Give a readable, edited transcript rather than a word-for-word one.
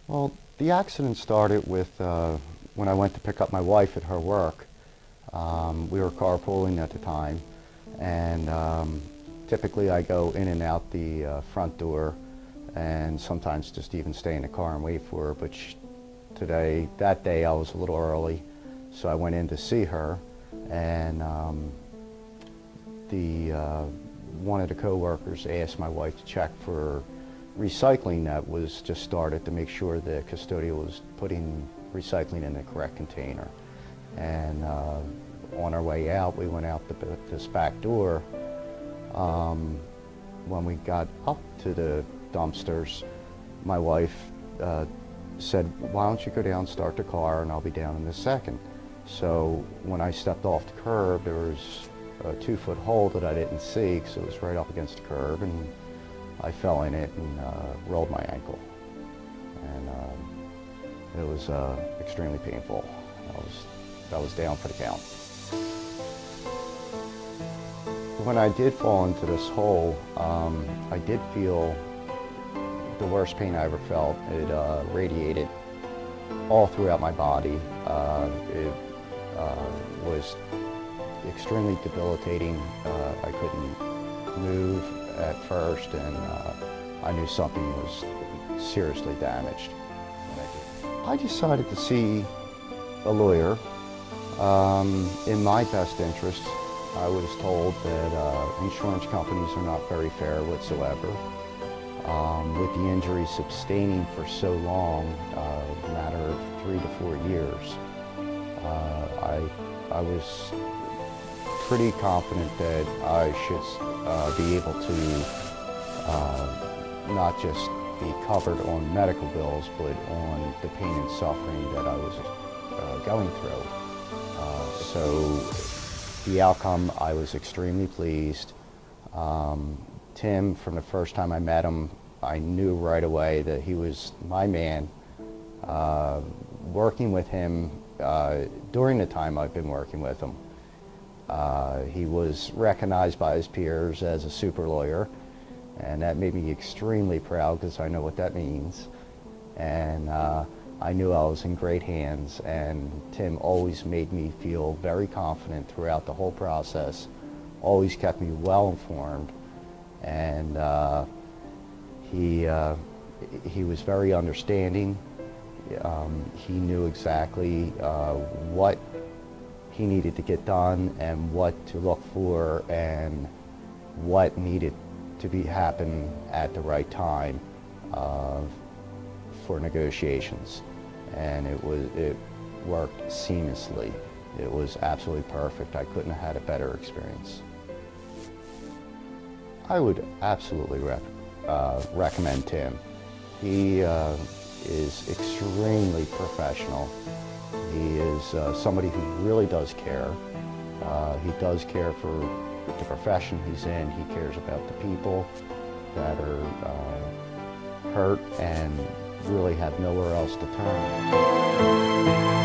Well, the accident started with when I went to pick up my wife at her work. We were carpooling at the time, and typically I go in and out the front door, and sometimes just even stay in the car and wait for her. But that day I was a little early, so I went in to see her, and one of the co-workers asked my wife to check for recycling that was just started, to make sure the custodial was putting recycling in the correct container. And on our way out, we went out this back door. When we got up to the dumpsters, my wife said, "Why don't you go down, start the car, and I'll be down in a second." So when I stepped off the curb, there was a 2-foot hole that I didn't see because it was right up against the curb, and I fell in it and rolled my ankle. And it was extremely painful. I was down for the count. When I did fall into this hole, I did feel the worst pain I ever felt. It radiated all throughout my body. It was extremely debilitating. I couldn't move at first, and I knew something was seriously damaged. I decided to see a lawyer. In my best interest, I was told that insurance companies are not very fair whatsoever. With the injury sustaining for so long, a matter of 3 to 4 years, I was pretty confident that I should be able to not just be covered on medical bills, but on the pain and suffering that I was going through. So the outcome, I was extremely pleased. Tim, from the first time I met him, I knew right away that he was my man. Working with him, during the time I've been working with him, he was recognized by his peers as a super lawyer, and that made me extremely proud because I know what that means. And I knew I was in great hands, and Tim always made me feel very confident throughout the whole process, always kept me well informed, and he was very understanding. He knew exactly what he needed to get done and what to look for and what needed to happen at the right time for negotiations. And it worked seamlessly. It was absolutely perfect. I couldn't have had a better experience. I would absolutely recommend Tim. He is extremely professional. He is somebody who really does care. He does care for the profession he's in. He cares about the people that are hurt and really have nowhere else to turn.